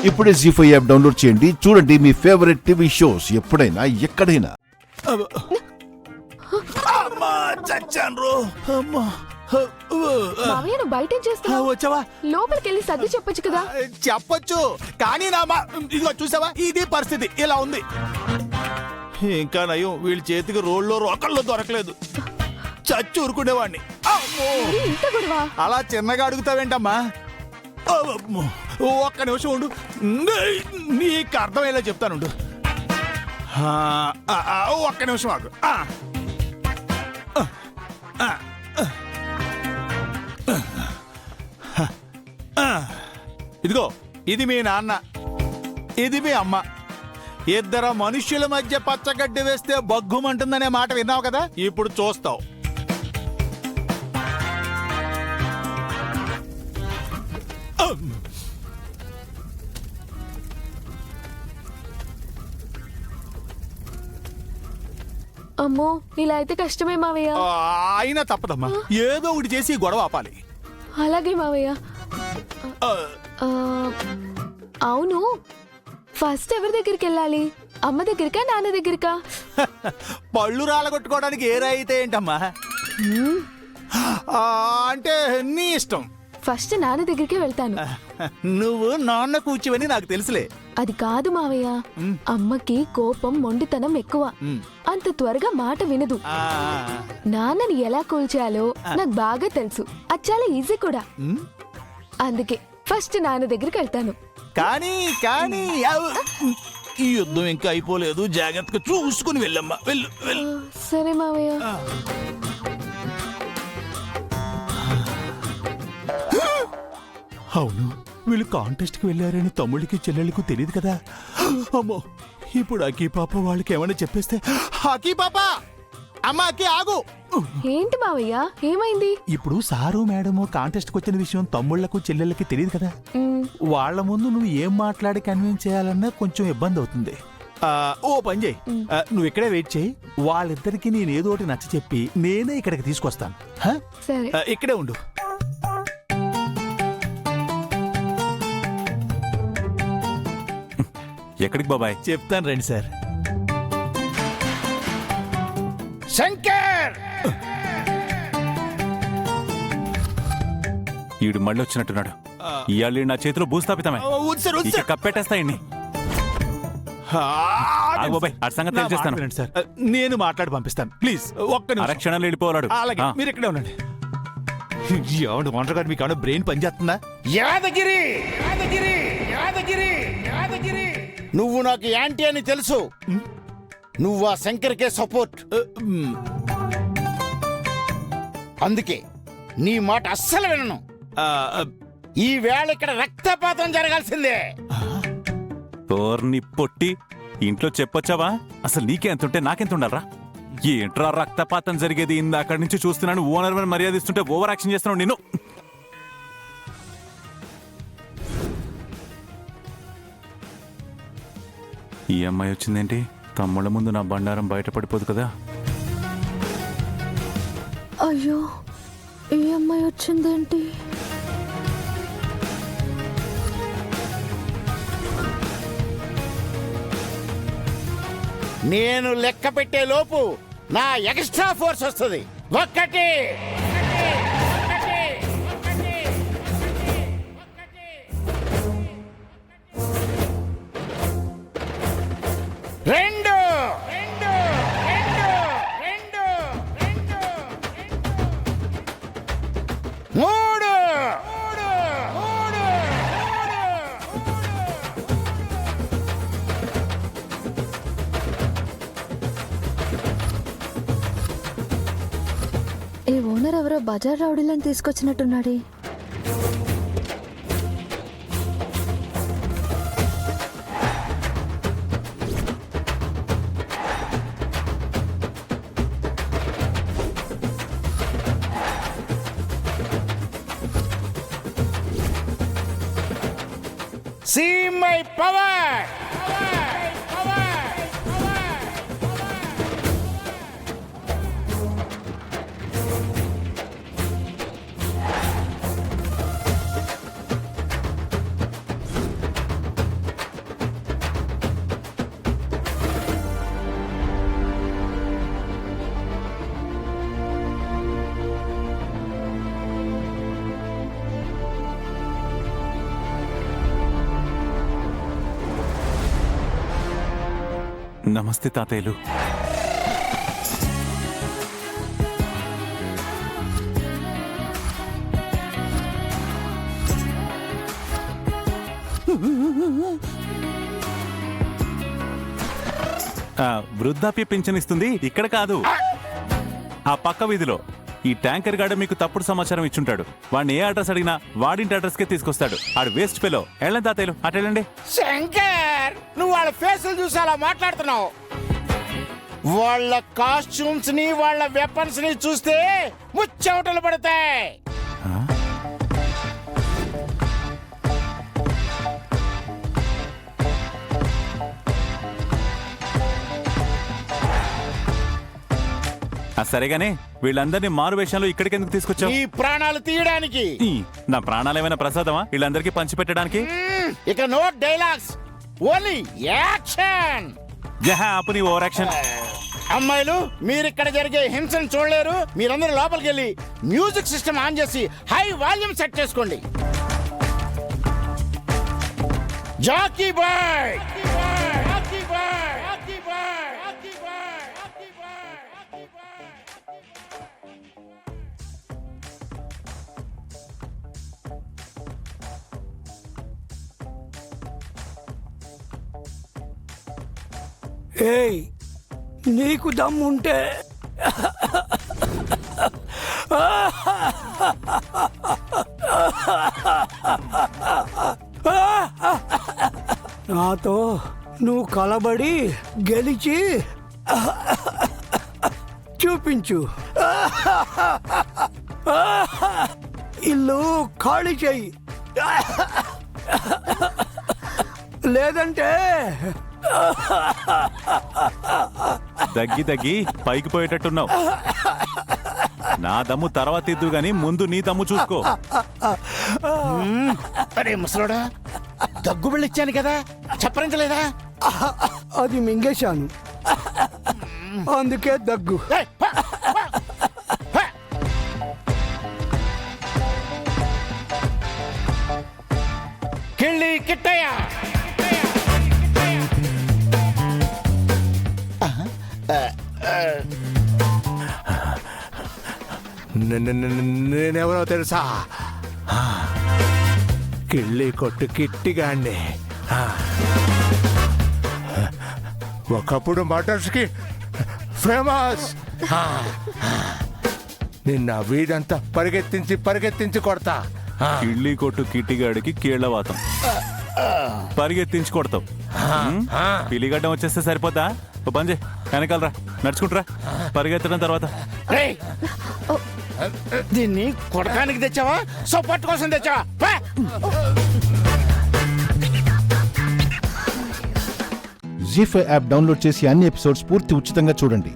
ఇప్పుడే జీ5 app download చేయండి. చూడండి మీ ఫేవరెట్ టీవీ షోస్ ఎప్పుడైనా ఎక్కడైనా. మావయ్య నువ్వు బయట వచ్చావా? లోపలికి వెళ్ళి సర్ది చెప్పొచ్చు కదా. చెప్పొచ్చు కానీ ఇదిగో చూసావా, ఇది పరిస్థితి ఇలా ఉంది. ఇంకా నయం వీళ్ళ చేతికి రోడ్లో రోకల్లో దొరకలేదు, చచ్చి ఊరుకునేవాడిని. ఇంత గొడవ. అలా చిన్నగా అడుగుతావేంటమ్మా? ఒక్క నిమిషం ఉండు, నీకు అర్థమయ్యేలా చెప్తానుండు. ఒక్క నిమిషం ఆగు. ఇదిగో ఇది మీ నాన్న, ఇది మీ అమ్మ. ఇద్దరు మనుష్యుల మధ్య పచ్చగడ్డి వేస్తే బగ్గుమంటుందనే మాట విన్నావు కదా, ఇప్పుడు చూస్తావు. అమ్మో ఇలా అయితే కష్టమే మావయ్య. అయినా తప్పదమ్మా, ఏదో ఒకటి చేసి గొడవ ఆపాలి. అలాగే మావయ్య. అవును, ఫస్ట్ ఎవరి దగ్గరికి వెళ్ళాలి? అమ్మ దగ్గరికా నాన్న దగ్గరికా? పళ్ళు రాలగొట్టుకోవడానికి ఏ అయితే ఏంటమ్మా? అంటే నీ ఇష్టం. ఫస్ట్ నాన్న దగ్గరికి వెళ్తాను. నువ్వు నాన్న కూర్చోవని నాకు తెలుసులే. అది కాదు మావయ్య, అమ్మకి కోపం మొండితనం ఎక్కువ, అంత త్వరగా మాట వినదు. నాన్నని ఎలా కూల్చేయాలో నాకు బాగా తెలుసు, అది చాలా ఈజీ కూడా. అందుకే ఫస్ట్ నాన్న దగ్గరికి వెళ్తాను. కానీ కానీ ఈ యుద్ధం ఇంకా అయిపోలేదు, జాగ్రత్తగా చూసుకుని వెళ్ళమ్మా. వెళ్ళు వెళ్ళు. సరే మావయ్య. అవును, వీళ్ళు కాంటెస్ట్ కి వెళ్ళారని తమ్ముడికి చెల్లెళ్ళకు తెలియదు కదా. అమ్మో, ఇప్పుడు అకీ పాప వాళ్ళకి ఏమైనా చెప్పేస్తే. అకీ పాప, అమ్మ అకీ ఆగు. ఏంటి మావయ్య, ఏమైంది? ఇప్పుడు సారు మేడము కాంటెస్ట్ కి వచ్చిన విషయం తమ్ముళ్లకు చెల్లెళ్ళకి తెలియదు కదా. వాళ్ళ ముందు నువ్వు ఏం మాట్లాడి కన్విన్స్ చేయాలన్నా కొంచెం ఇబ్బంది అవుతుంది. ఓ పని చేయి, నువ్వు ఇక్కడే వెయిట్ చేయి. వాళ్ళిద్దరికి నేనేదో ఒకటి నచ్చ చెప్పి నేనే ఇక్కడికి తీసుకొస్తాను. ఇక్కడే ఉండు. ఎక్కడికి బాబాయ్? చెప్తాను రండి సార్. శంకర్, ఈడు మళ్ళీ వచ్చినట్టున్నాడు. ఇవాళ నా చేతిలో భూస్థాపితమే, కప్పెట్టేస్తాయండి. బాబాయ్ ఆ సంగతి తెలియజేస్తాను సార్. నేను మాట్లాడి పంపిస్తాను, ప్లీజ్. ఒక్క అరక్షణంలో వెళ్ళిపోవాడు. అలాగే, మీరు ఇక్కడే ఉండండి. ఎవడు వంటగారు, మీకు ఏమన్నా బ్రెయిన్ పనిచేస్తుందా? యాదగిరి యాదగిరి యాదగిరి యాదగిరి, నువ్వు నాకు యాంటీ అని తెలుసు. నువ్వు ఆ శంకర్కే సపోర్ట్. అందుకే నీ మాట అస్సలు వినను. ఈ వేళ ఇక్కడ రక్తపాతం జరగాల్సిందే. తోర్ని పొట్టి ఇంట్లో చెప్పొచ్చావా? అసలు నీకే ఎంత ఉంటే నాకెంత ఉండాలరా? ఏంట్రా రక్తపాతం జరిగేది? అక్కడి నుంచి చూస్తున్నాను, ఓనర్ మర్యాద ఇస్తుంటే ఓవర్ యాక్షన్ చేస్తున్నావు నిన్ను. ఈ అమ్మాయి వచ్చిందేంటి? తమ్ముళ్ళ ముందు నా బండారం బయటపడిపోదు కదా. అయ్యో, ఈ అమ్మాయి వచ్చిందేంటి? నేను లెక్క పెట్టే లోపు నా ఎక్స్ట్రా ఫోర్స్ వస్తుంది. ఒక్కటి, రెండు, మూడు, ఈ ఓనర్ ఎవరో బజార్ రౌడీలను తీసుకొచ్చినట్టున్నాడే. See my power! నమస్తే తాతయ్యలు. వృద్ధాప్య పింఛన్ ఇస్తుంది ఇక్కడ కాదు, ఆ పక్క వీధిలో. ఈ ట్యాంకర్ గాడు మీకు తప్పుడు సమాచారం ఇచ్చుంటాడు. వాడిని ఏ అడ్రస్ అడిగినా వాడింటి అడ్రస్ కే తీసుకొస్తాడు. ఆడు వేస్ట్ ఫెలో. వెళ్ళండి తాతయ్యలు, అటెళ్ళండి. శంకర్, నువ్వు వాళ్ళ ఫేసులు చూసి అలా మాట్లాడుతున్నావు. వాళ్ళ కాస్ట్యూమ్స్ ని, వాళ్ళ వెపన్స్ ని చూస్తే ముచ్చమటలు పడతాయి. సరేగానే వీళ్ళందరినీ మారు వేషంలో ఇక్కడికి ఎందుకు తీసుకొచ్చావు? ఈ ప్రాణాలు తీయడానికి. నా ప్రాణాలు ఏమైనా ప్రసాదమా వీళ్ళందరికీ పంచిపెట్టడానికి? ఇక నో డైలాగ్స్, ఓన్లీ యాక్షన్. ఆపు నీ ఓవర్ యాక్షన్. అమ్మాయిలు, మీరు ఇక్కడ జరిగే హింసను చూడలేరు. మీరందరూ లోపలికి వెళ్ళి మ్యూజిక్ సిస్టమ్ ఆన్ చేసి హై వాల్యూమ్ సెట్ చేసుకోండి. జాకీ బాయ్, ఏయ్, నీకు దమ్ముంటే నాతో నువ్వు కలబడి గెలిచి చూపించు. ఇల్లు ఖాళీ చెయ్యి, లేదంటే దగ్గి దగ్గి పైకి పోయేటట్టున్నావు. నా దమ్ము తర్వాత ఇద్దు గాని ముందు నీ దమ్ము చూసుకో. అరే ముసలోడా, దగ్గు బిళ్ళ ఇచ్చాను కదా, చప్పరించలేదా? అది మింగేశాను, అందుకే దగ్గు. ఏయ్, పా, పా, పా. కిళ్ళి కిట్టయ్య. నేనెవరో తెలుసా? కిళ్ళి కొట్టు కిట్టిగాండి. ఒకప్పుడు మటర్స్ కి ఫేమస్. నిన్న వీడంతా పరిగెత్తించి పరిగెత్తించి కొడతా. కిళ్ళి కొట్టు కిట్టిగాడికి కీళ్లవాతం. పరిగెత్తించి కొడతావు. పిలిగడ్డం వచ్చేస్తే సరిపోతా? ఓ పని చేయి, వెనకాలరా, నడుచుకుంటురా. పరిగెత్తడం తర్వాత రేయ్, దీన్ని కొడకానికి తెచ్చావా, సపోర్ట్ కోసం తెచ్చావా? పా. జీ5 యాప్ డౌన్లోడ్ చేసి అన్ని ఎపిసోడ్స్ పూర్తి ఉచితంగా చూడండి.